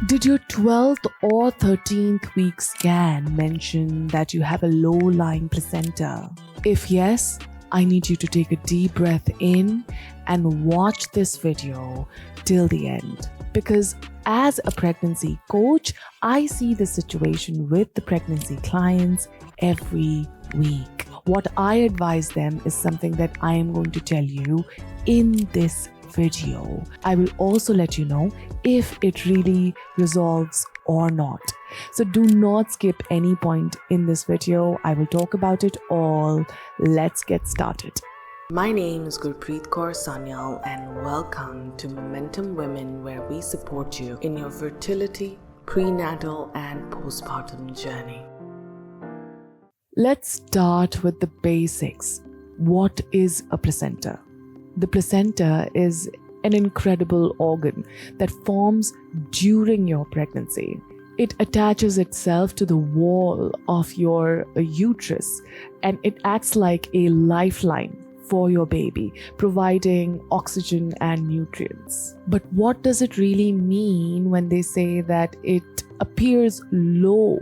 Did your 12th or 13th week scan mention that you have a low-lying placenta? If yes, I need you to take a deep breath in and watch this video till the end. Because as a pregnancy coach, I see the situation with the pregnancy clients every week. What I advise them is something that I am going to tell you in this video. I will also let you know if it really resolves or not. So do not skip any point in this video. I will talk about it all. Let's get started. My name is Gurpreet Kaur Sanyal and welcome to Momentum Women, where we support you in your fertility, prenatal and postpartum journey. Let's start with the basics. What is a placenta? The placenta is an incredible organ that forms during your pregnancy. It attaches itself to the wall of your uterus and it acts like a lifeline for your baby, providing oxygen and nutrients. But what does it really mean when they say that it appears low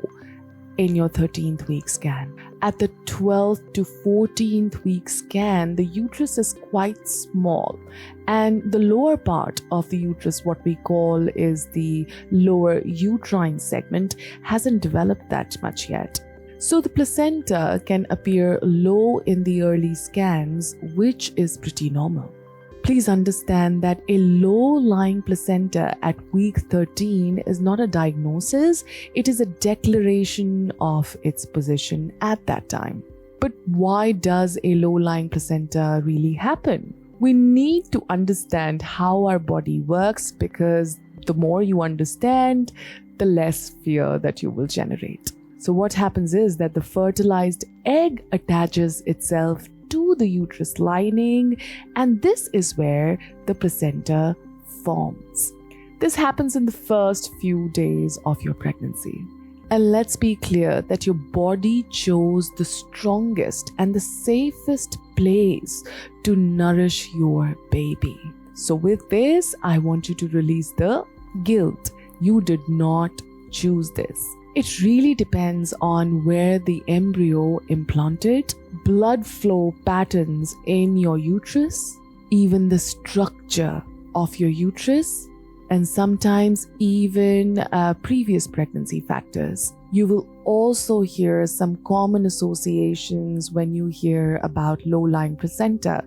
in your 13th week scan? At the 12th to 14th week scan, the uterus is quite small, and the lower part of the uterus, what we call is the lower uterine segment, hasn't developed that much yet. So the placenta can appear low in the early scans, which is pretty normal. Please understand that a low-lying placenta at week 13 is not a diagnosis, it is a declaration of its position at that time. But why does a low-lying placenta really happen? We need to understand how our body works, because the more you understand, the less fear that you will generate. So what happens is that the fertilized egg attaches itself to the uterus lining, and this is where the placenta forms. This happens in the first few days of your pregnancy. And let's be clear that your body chose the strongest and the safest place to nourish your baby. So with this, I want you to release the guilt. You did not choose this. It really depends on where the embryo implanted, blood flow patterns in your uterus, even the structure of your uterus, and sometimes even previous pregnancy factors. You will also hear some common associations when you hear about low-lying placenta.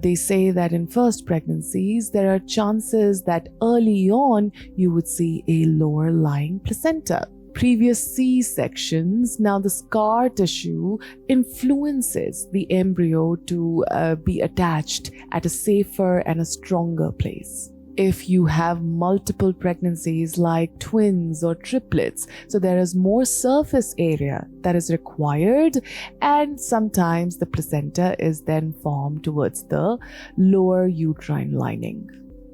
They say that in first pregnancies, there are chances that early on you would see a lower-lying placenta. Previous C-sections, now the scar tissue influences the embryo to be attached at a safer and a stronger place. If you have multiple pregnancies like twins or triplets, so there is more surface area that is required, and sometimes the placenta is then formed towards the lower uterine lining.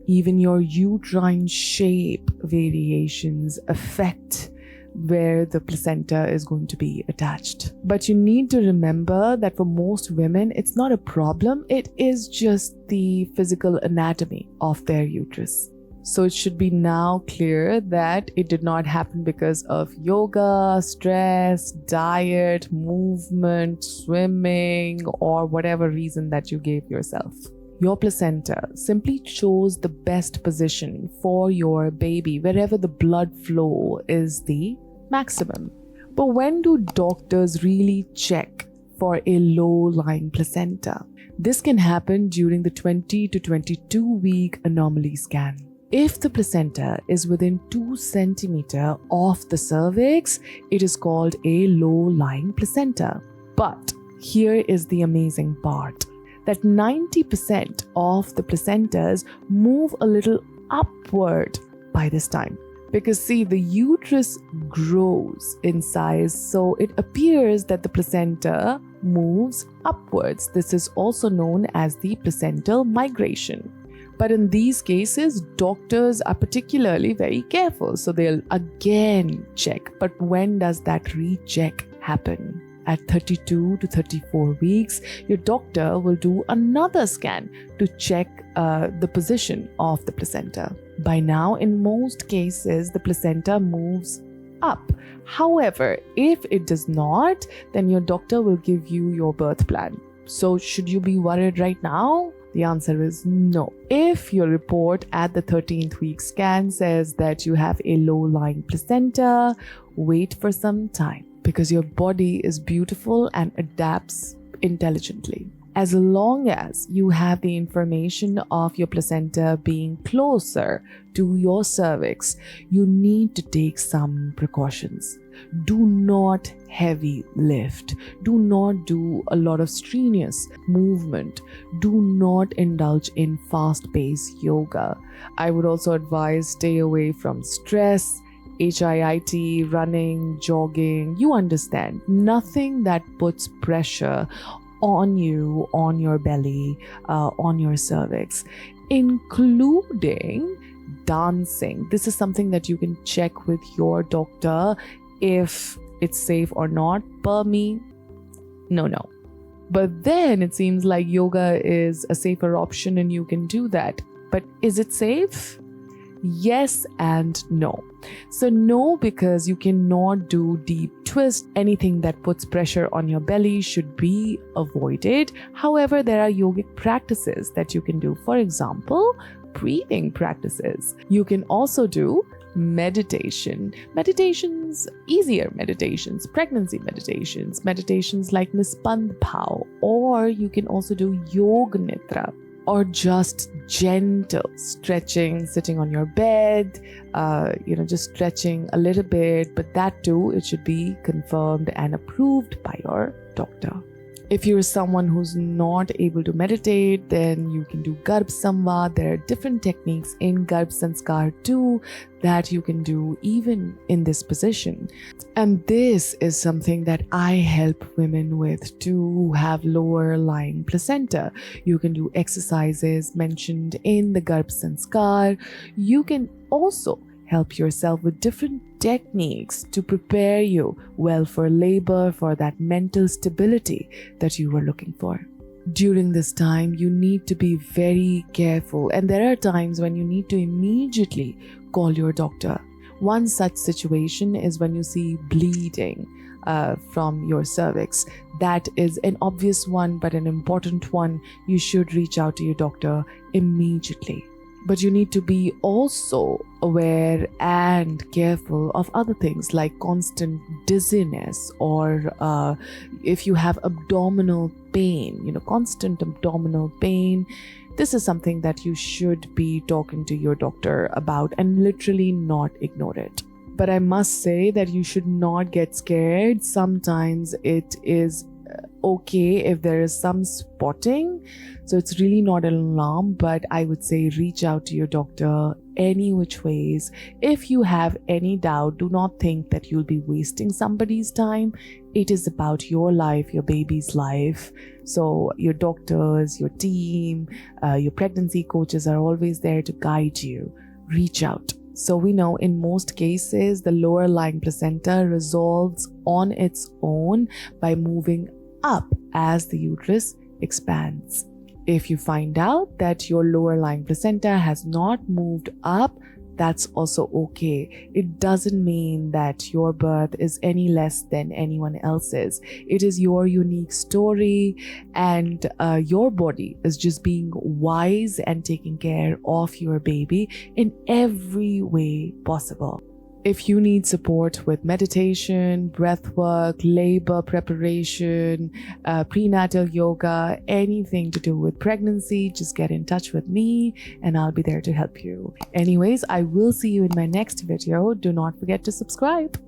Even your uterine shape variations affect where the placenta is going to be attached. But you need to remember that for most women, it's not a problem. It is just the physical anatomy of their uterus. So it should be now clear that it did not happen because of yoga, stress, diet, movement, swimming, or whatever reason that you gave yourself. Your placenta simply chose the best position for your baby wherever the blood flow is the maximum. But when do doctors really check for a low-lying placenta? This can happen during the 20 to 22 week anomaly scan. If the placenta is within 2 centimeters of the cervix, it is called a low-lying placenta. But here is the amazing part, that 90% of the placentas move a little upward by this time. Because see, the uterus grows in size, so it appears that the placenta moves upwards. This is also known as the placental migration. But in these cases, doctors are particularly very careful, so they'll again check. But when does that recheck happen? At 32 to 34 weeks, your doctor will do another scan to check the position of the placenta. By now, in most cases, the placenta moves up. However, if it does not, then your doctor will give you your birth plan. So should you be worried right now? The answer is no. If your report at the 13th week scan says that you have a low-lying placenta, wait for some time, because your body is beautiful and adapts intelligently. As long as you have the information of your placenta being closer to your cervix, you need to take some precautions. Do not heavy lift. Do not do a lot of strenuous movement. Do not indulge in fast-paced yoga. I would also advise stay away from stress, HIIT, running, jogging. You understand. Nothing that puts pressure on you, on your belly, on your cervix, including dancing. This is something that you can check with your doctor if it's safe or not. Per me, no. But then it seems like yoga is a safer option and you can do that. But is it safe? Yes and no. So no, because you cannot do deep twist. Anything that puts pressure on your belly should be avoided. However, there are yogic practices that you can do. For example, breathing practices. You can also do meditations, easier meditations, pregnancy meditations like Nispand Bhav, or you can also do Yoga Nidra, or just gentle stretching, sitting on your bed, just stretching a little bit, but that too, it should be confirmed and approved by your doctor. If you're someone who's not able to meditate, then you can do Garbh Samvad. There are different techniques in Garbh Sanskar too that you can do even in this position. And this is something that I help women with to have lower lying placenta. You can do exercises mentioned in the Garbh Sanskar. You can also help yourself with different techniques to prepare you well for labor, for that mental stability that you were looking for. During this time, you need to be very careful, and there are times when you need to immediately call your doctor. One such situation is when you see bleeding from your cervix. That is an obvious one, but an important one. You should reach out to your doctor immediately. But you need to be also aware and careful of other things like constant dizziness, or if you have abdominal pain, constant abdominal pain. This is something that you should be talking to your doctor about and literally not ignore it. But I must say that you should not get scared. Sometimes it is okay if there is some spotting, so it's really not an alarm, but I would say reach out to your doctor any which ways. If you have any doubt, do not think that you'll be wasting somebody's time. It is about your life, your baby's life. So your doctors, your team, your pregnancy coaches are always there to guide you. Reach out. So we know in most cases the lower lying placenta resolves on its own by moving up as the uterus expands. If you find out that your lower lying placenta has not moved up, that's also okay. It doesn't mean that your birth is any less than anyone else's. It is your unique story, and your body is just being wise and taking care of your baby in every way possible. If you need support with meditation, breathwork, labor preparation, prenatal yoga, anything to do with pregnancy, just get in touch with me and I'll be there to help you. Anyways, I will see you in my next video. Do not forget to subscribe.